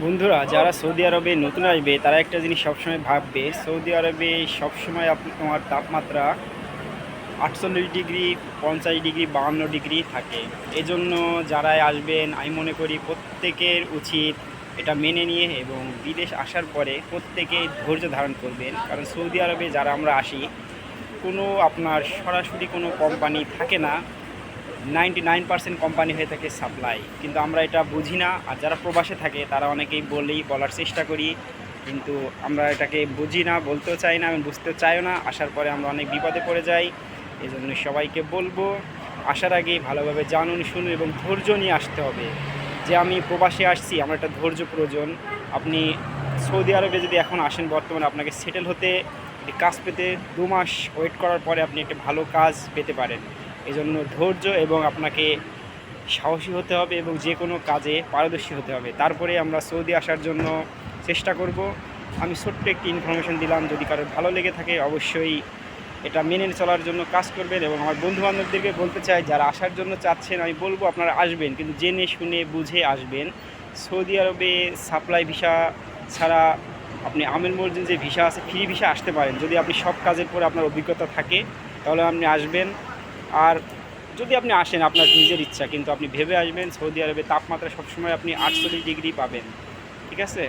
বন্ধুরা যারা সৌদি আরবে নতুন আসবে তারা একটা জিনিস সবসময় ভাববে, সৌদি আরবে সবসময় তোমার তাপমাত্রা 48 ডিগ্রি, 50 ডিগ্রি, 52 ডিগ্রি থাকে। এজন্য যারাই আসবেন আমি মনে করি প্রত্যেকের উচিত এটা মেনে নিয়ে এবং বিদেশ আসার পরে প্রত্যেকে ধৈর্য ধারণ করবেন। কারণ সৌদি আরবে যারা আমরা আসি, কোনো আপনার সরাসরি কোনো কোম্পানি থাকে না, 99% কোম্পানি হয়ে থাকে সাপ্লাই, কিন্তু আমরা এটা বুঝি না। আর যারা প্রবাসে থাকে তারা অনেকেই বলার চেষ্টা করি, কিন্তু আমরা এটাকে বুঝি না, বলতেও চাই না, আমি বুঝতেও চাইও না। আসার পরে আমরা অনেক বিপদে পড়ে যাই। এই জন্য সবাইকে বলবো, আসার আগে ভালোভাবে জানুন, শুনুন এবং ধৈর্য নিয়ে আসতে হবে। যে আমি প্রবাসে আসছি, আমার একটা ধৈর্য প্রয়োজন। আপনি সৌদি আরবে যদি এখন আসেন, বর্তমানে আপনাকে সেটেল হতে, কাজ পেতে 2 মাস ওয়েট করার পরে আপনি একটা ভালো কাজ পেতে পারেন। এজন্য ধৈর্য এবং আপনাকে সাহসী হতে হবে এবং যে কোনো কাজে পারদর্শী হতে হবে। তারপরে আমরা সৌদি আসার জন্য চেষ্টা করব। আমি ছোট্ট একটি ইনফরমেশন দিলাম, যদি কারোর ভালো লেগে থাকে অবশ্যই এটা মেনে চলার জন্য কাজ করবেন। এবং আমার বন্ধুবান্ধবদেরকে বলতে চাই, যারা আসার জন্য চাচ্ছেন, আমি বলবো আপনারা আসবেন, কিন্তু জেনে শুনে বুঝে আসবেন। সৌদি আরবে সাপ্লাই ভিসা ছাড়া আপনি আমির মর্জির যে ভিসা আছে, ফ্রি ভিসা আসতে পারেন। যদি আপনি সব কাজের পরে আপনার অভিজ্ঞতা থাকে তাহলে আপনি আসবেন। আর যদি আপনি আসেন আপনার নিজের ইচ্ছা, কিন্তু আপনি ভেবে আসবেন। সৌদি আরবে তাপমাত্রা সবসময় আপনি 48 ডিগ্রি পাবেন। ঠিক আছে?